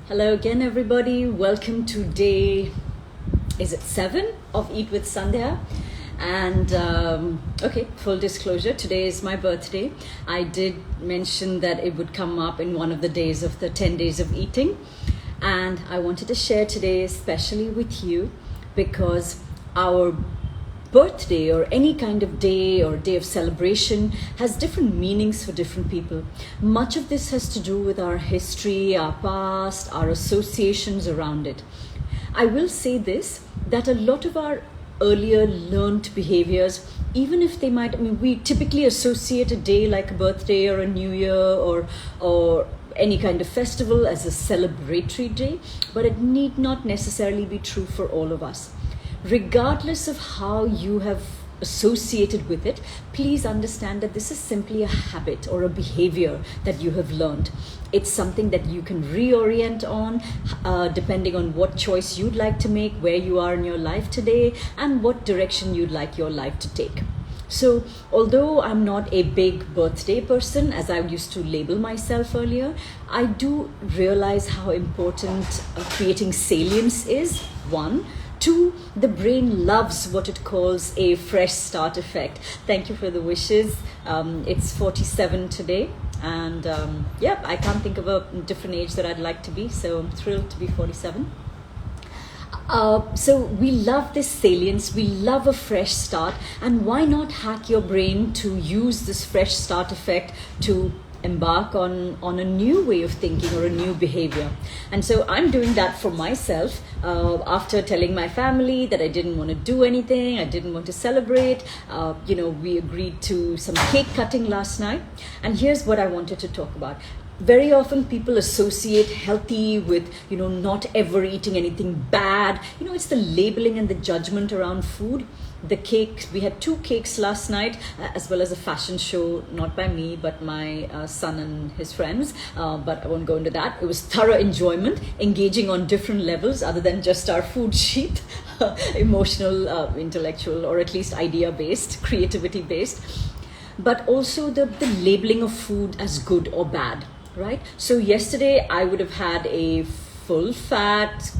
Hello again, everybody. Welcome to day, is it 7 of Eat with Sandhya? And okay, full disclosure, today is my birthday. I did mention that it would come up in one of the days of the 10 days of eating. And I wanted to share today especially with you because our birthday or any kind of day or day of celebration has different meanings for different people. Much of this has to do with our history, our past, our associations around it. I will say this, that a lot of our earlier learned behaviors, even if they might, we typically associate a day like a birthday or a new year or any kind of festival as a celebratory day, but it need not necessarily be true for all of us. Regardless of how you have associated with it, please understand that this is simply a habit or a behavior that you have learned. It's something that you can reorient on depending on what choice you'd like to make, where you are in your life today, and what direction you'd like your life to take. So although I'm not a big birthday person, as I used to label myself earlier, I do realize how important creating salience is, one. Two, the brain loves what it calls a fresh start effect. Thank you for the wishes. It's 47 today. And I can't think of a different age that I'd like to be. So I'm thrilled to be 47. So we love this salience, we love a fresh start, and why not hack your brain to use this fresh start effect to embark on a new way of thinking or a new behavior. And so I'm doing that for myself after telling my family that I didn't want to do anything, I didn't want to celebrate. We agreed to some cake cutting last night, and here's what I wanted to talk about. Very often people associate healthy with, not ever eating anything bad. It's the labeling and the judgment around food. The cake, we had 2 cakes last night, as well as a fashion show, not by me, but my son and his friends. But I won't go into that. It was thorough enjoyment, engaging on different levels other than just our food sheet, emotional, intellectual, or at least idea-based, creativity-based. But also the labeling of food as good or bad, right? So yesterday I would have had a full fat,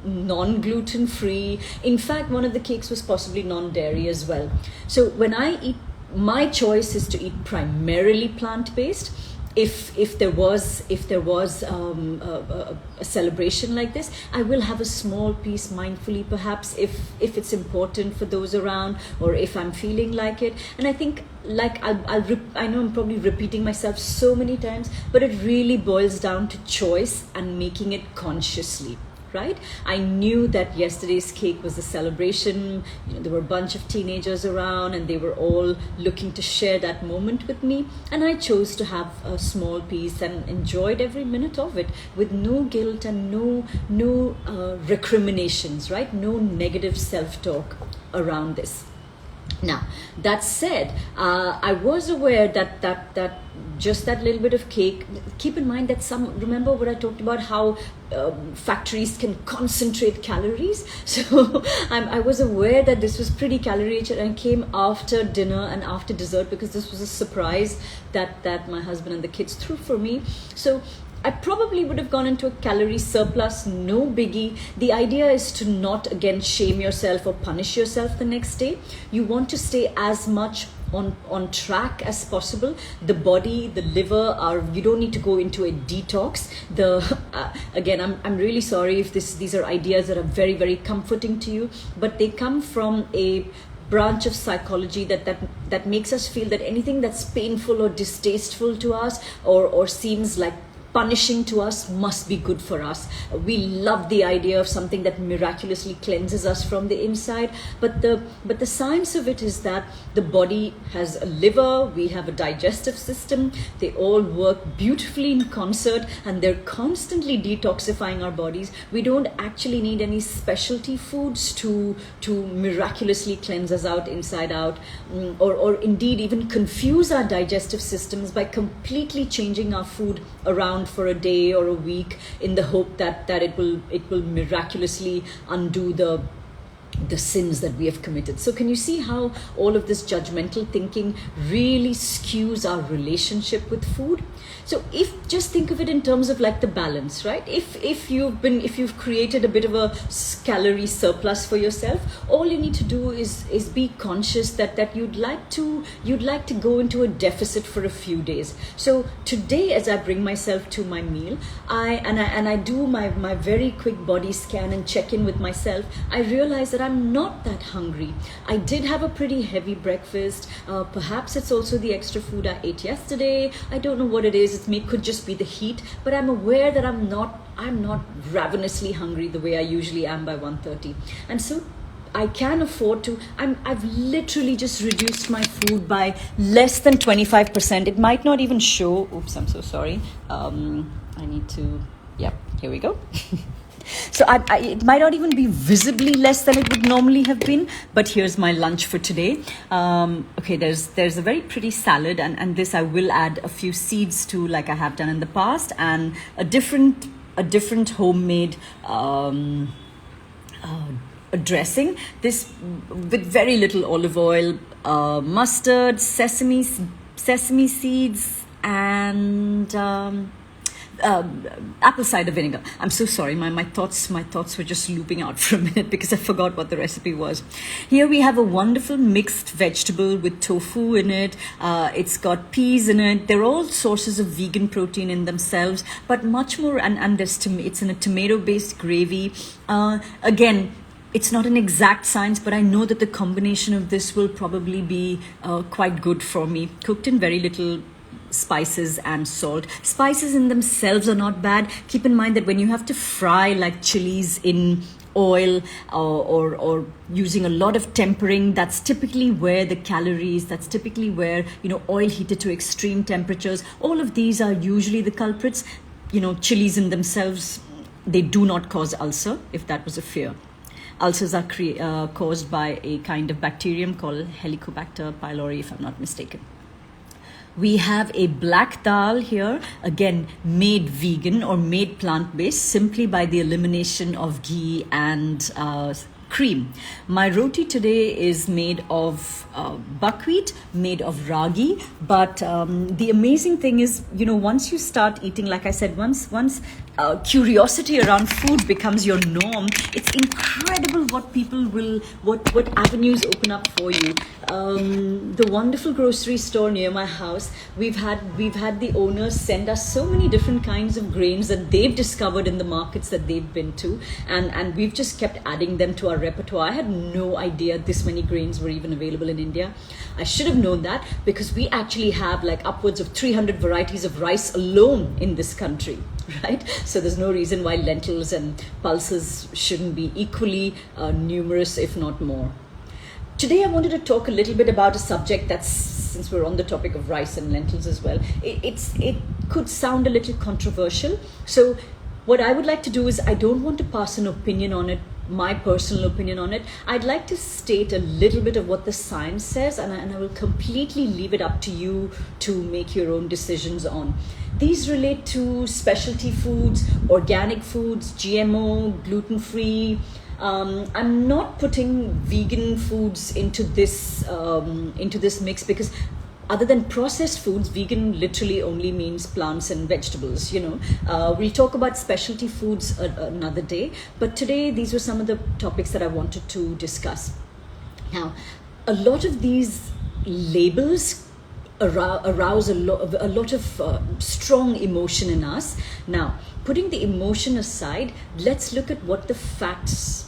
non-gluten free. In fact, one of the cakes was possibly non-dairy as well. So when I eat, my choice is to eat primarily plant-based. If there was a celebration like this, I will have a small piece mindfully, perhaps if it's important for those around, or if I'm feeling like it. And I think, I know I'm probably repeating myself so many times, but it really boils down to choice and making it consciously. Right? I knew that yesterday's cake was a celebration. There were a bunch of teenagers around and they were all looking to share that moment with me. And I chose to have a small piece and enjoyed every minute of it with no guilt and no recriminations, right? No negative self-talk around this. Now, that said, I was aware that just that little bit of cake, keep in mind that remember what I talked about, how factories can concentrate calories. So I was aware that this was pretty calorie rich, and came after dinner and after dessert because this was a surprise that my husband and the kids threw for me. So I probably would have gone into a calorie surplus, no biggie. The idea is to not, again, shame yourself or punish yourself the next day. You want to stay as much on track as possible. The body, the liver, you don't need to go into a detox. Again, I'm really sorry if these are ideas that are very, very comforting to you, but they come from a branch of psychology that makes us feel that anything that's painful or distasteful to us or seems like punishing to us must be good for us. We love the idea of something that miraculously cleanses us from the inside, but the science of it is that the body has a liver, we have a digestive system, they all work beautifully in concert, and they're constantly detoxifying our bodies. We don't actually need any specialty foods to miraculously cleanse us out inside out, or indeed even confuse our digestive systems by completely changing our food around for a day or a week in the hope that it will miraculously undo the the sins that we have committed. So can you see how all of this judgmental thinking really skews our relationship with food? So if just think of it in terms of like the balance, right? If you've created a bit of a calorie surplus for yourself, all you need to do is be conscious that you'd like to go into a deficit for a few days. So today, as I bring myself to my meal, I do my very quick body scan and check in with myself, I realize that I'm not that hungry. I did have a pretty heavy breakfast. Perhaps it's also the extra food I ate yesterday. I don't know what it is. Could just be the heat, but I'm aware that I'm not ravenously hungry the way I usually am by 1:30, and so I can afford to. I've literally just reduced my food by less than 25%. It might not even show. Oops, I'm so sorry. I need to. Yeah, here we go. So it might not even be visibly less than it would normally have been, but here's my lunch for today. Okay, there's a very pretty salad, and this I will add a few seeds to, like I have done in the past, and a different homemade a dressing. This with very little olive oil, mustard, sesame seeds, and apple cider vinegar. I'm so sorry, my thoughts were just looping out for a minute because I forgot what the recipe was. Here we have a wonderful mixed vegetable with tofu in it. It's got peas in it. They're all sources of vegan protein in themselves, but much more, and it's in a tomato-based gravy. Again, it's not an exact science, but I know that the combination of this will probably be quite good for me. Cooked in very little spices and salt. Spices in themselves are not bad. Keep in mind that when you have to fry like chilies in oil or using a lot of tempering, that's typically where the calories, that's typically where, oil heated to extreme temperatures, all of these are usually the culprits. Chilies in themselves, they do not cause ulcer, if that was a fear. Ulcers are caused by a kind of bacterium called Helicobacter pylori, if I'm not mistaken. We have a black dal here, again made vegan or made plant-based simply by the elimination of ghee and cream. My roti today is made of buckwheat, made of ragi, but the amazing thing is, once you start eating, like I said, once curiosity around food becomes your norm, it's incredible what avenues open up for you. The wonderful grocery store near my house, we've had the owners send us so many different kinds of grains that they've discovered in the markets that they've been to, and we've just kept adding them to our repertoire. I had no idea this many grains were even available in India. I should have known that because we actually have like upwards of 300 varieties of rice alone in this country, right? So there's no reason why lentils and pulses shouldn't be equally numerous, if not more. Today I wanted to talk a little bit about a subject that's, since we're on the topic of rice and lentils as well, it could sound a little controversial. So what I would like to do is, I don't want to pass an opinion on it, my personal opinion on it. I'd like to state a little bit of what the science says, and I will completely leave it up to you to make your own decisions on. These relate to specialty foods, organic foods, GMO, gluten-free. I'm not putting vegan foods into this mix because other than processed foods, vegan literally only means plants and vegetables, We'll talk about specialty foods another day, but today these were some of the topics that I wanted to discuss. Now, a lot of these labels arouse a lot of strong emotion in us. Now, putting the emotion aside, let's look at what the facts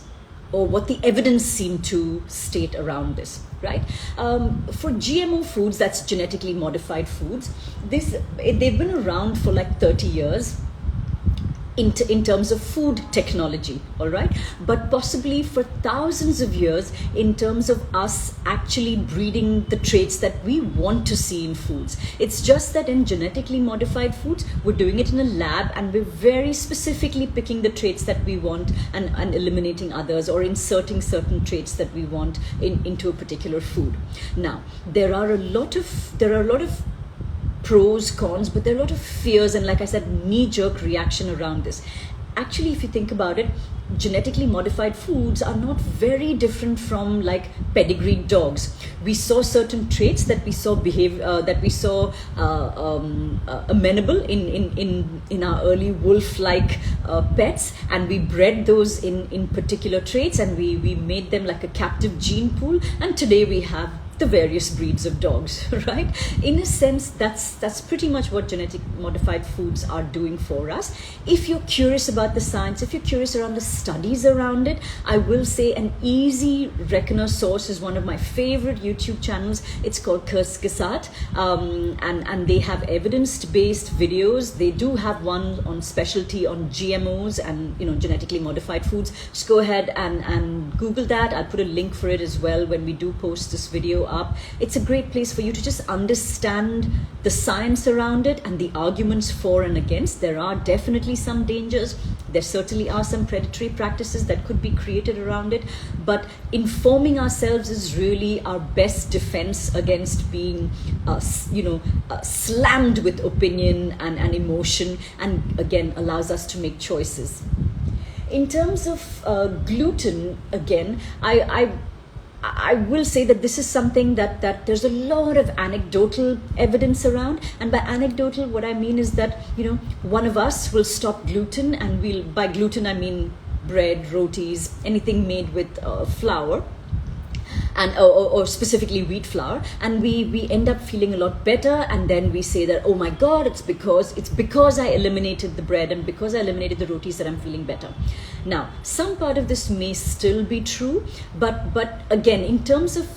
or what the evidence seem to state around this, right? For GMO foods, that's genetically modified foods, they've been around for like 30 years in terms of food technology, all right? But possibly for thousands of years in terms of us actually breeding the traits that we want to see in foods. It's just that in genetically modified foods, we're doing it in a lab and we're very specifically picking the traits that we want and eliminating others, or inserting certain traits that we want into a particular food. Now, there are a lot of pros, cons, but there are a lot of fears and, like I said, knee-jerk reaction around this. actually, if you think about it, genetically modified foods are not very different from like pedigreed dogs. We saw certain traits that we saw amenable in our early wolf-like pets, and we bred those in particular traits, and we made them like a captive gene pool, and today we have the various breeds of dogs, right? In a sense, that's pretty much what genetic modified foods are doing for us. If you're curious about the science, if you're curious around the studies around it, I will say an easy reckoner source is one of my favorite YouTube channels. It's called Kurzgesagt, and they have evidence-based videos. They do have one on specialty on GMOs and genetically modified foods. Just go ahead and Google that. I'll put a link for it as well when we do post this video up. It's a great place for you to just understand the science around it and the arguments for and against. There are definitely some dangers. There certainly are some predatory practices that could be created around it, but informing ourselves is really our best defense against being slammed with opinion and emotion, and again allows us to make choices. In terms of gluten, again, I will say that this is something that there's a lot of anecdotal evidence around. And by anecdotal, what I mean is that, one of us will stop gluten, and by gluten I mean bread, rotis, anything made with flour, and or specifically wheat flour, and we end up feeling a lot better, and then we say that, oh my God, it's because I eliminated the bread and because I eliminated the rotis that I'm feeling better. Now, some part of this may still be true, but again, in terms of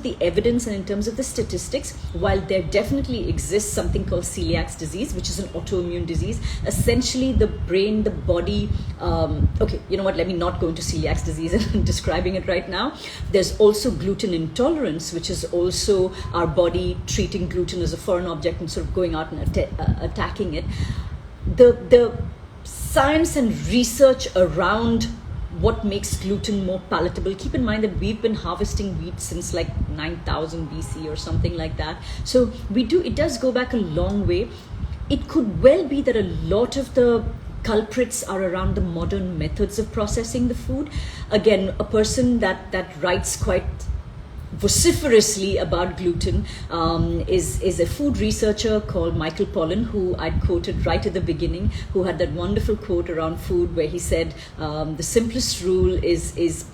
the evidence and in terms of the statistics, while there definitely exists something called celiac disease, which is an autoimmune disease, essentially the brain, the body, okay, you know what, let me not go into celiac disease and describing it right now. There's also gluten intolerance, which is also our body treating gluten as a foreign object and sort of going out and attacking it. The science and research around what makes gluten more palatable. Keep in mind that we've been harvesting wheat since like 9000 BC or something like that. So it does go back a long way. It could well be that a lot of the culprits are around the modern methods of processing the food. Again, a person that writes quite vociferously about gluten is a food researcher called Michael Pollan, who I'd quoted right at the beginning, who had that wonderful quote around food where he said, the simplest rule is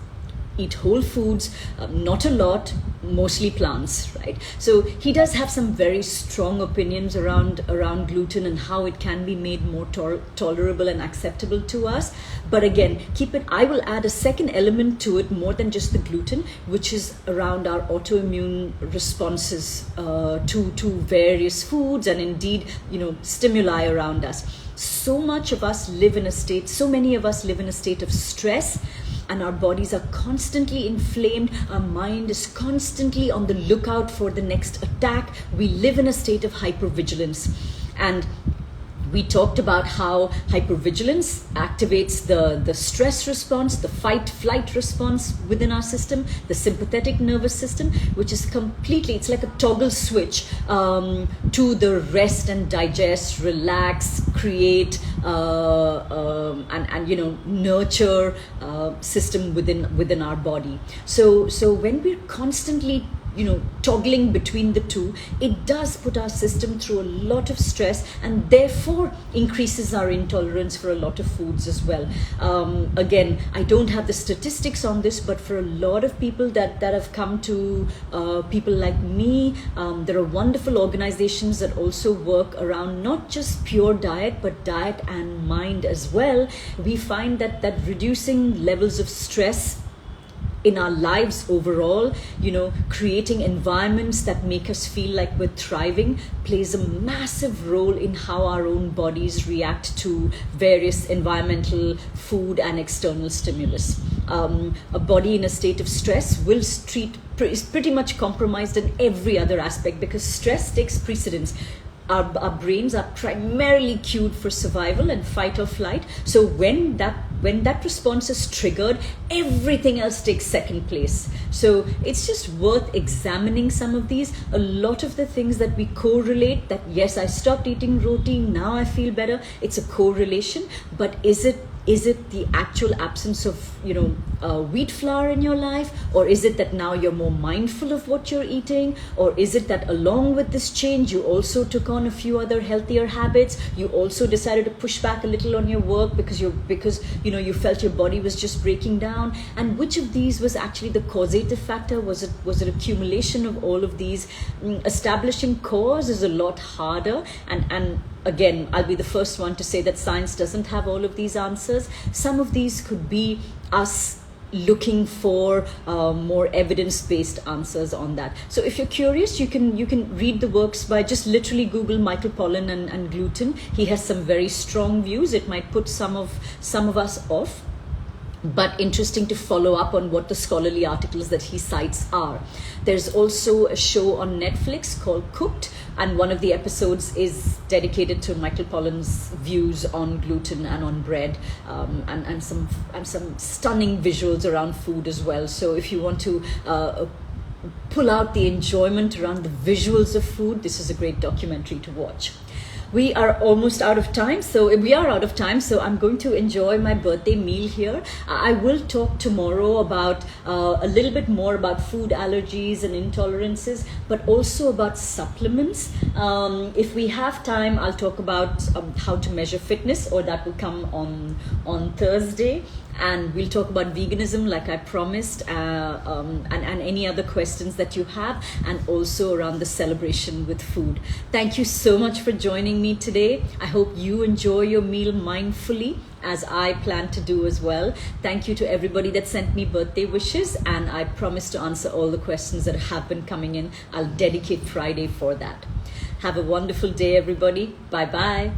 eat whole foods, not a lot, mostly plants, right? So he does have some very strong opinions around gluten and how it can be made more tolerable and acceptable to us. But again, I will add a second element to it more than just the gluten, which is around our autoimmune responses to various foods and indeed, stimuli around us. So many of us live in a state of stress, and our bodies are constantly inflamed. Our mind is constantly on the lookout for the next attack. We live in a state of hypervigilance. And we talked about how hypervigilance activates the stress response, the fight-flight response within our system, the sympathetic nervous system, which is it's like a toggle switch to the rest and digest, relax, create, and nurture system within our body. So when we're constantly toggling between the two, it does put our system through a lot of stress and therefore increases our intolerance for a lot of foods as well. Again, I don't have the statistics on this, but for a lot of people that have come to people like me, there are wonderful organizations that also work around not just pure diet, but diet and mind as well. We find that reducing levels of stress in our lives overall, creating environments that make us feel like we're thriving plays a massive role in how our own bodies react to various environmental, food, and external stimulus. A body in a state of stress is pretty much compromised in every other aspect because stress takes precedence. Our brains are primarily cued for survival and fight or flight. So when that when that response is triggered, everything else takes second place. So it's just worth examining some of these. A lot of the things that we correlate, that yes, I stopped eating roti, now I feel better, it's a correlation. But is it the actual absence of wheat flour in your life, or is it that now you're more mindful of what you're eating, or is it that along with this change you also took on a few other healthier habits, you also decided to push back a little on your work because you felt your body was just breaking down? And which of these was actually the causative factor? Was it accumulation of all of these? Establishing cause is a lot harder, and again, I'll be the first one to say that science doesn't have all of these answers. Some of these could be us looking for more evidence-based answers on that. So if you're curious, you can read the works by just literally Google Michael Pollan and gluten. He has some very strong views. It might put some of us off, but interesting to follow up on what the scholarly articles that he cites are. There's also a show on Netflix called Cooked, and one of the episodes is dedicated to Michael Pollan's views on gluten and on bread, and some stunning visuals around food as well. So if you want to pull out the enjoyment around the visuals of food, this is a great documentary to watch. We are almost out of time, so I'm going to enjoy my birthday meal here. I will talk tomorrow about a little bit more about food allergies and intolerances, but also about supplements. If we have time, I'll talk about how to measure fitness, or that will come on Thursday. And we'll talk about veganism like I promised, and any other questions that you have, and also around the celebration with food. Thank you so much for joining me today. I hope you enjoy your meal mindfully, as I plan to do as well. Thank you to everybody that sent me birthday wishes, and I promise to answer all the questions that have been coming in. I'll dedicate Friday for that. Have a wonderful day, everybody. Bye-bye.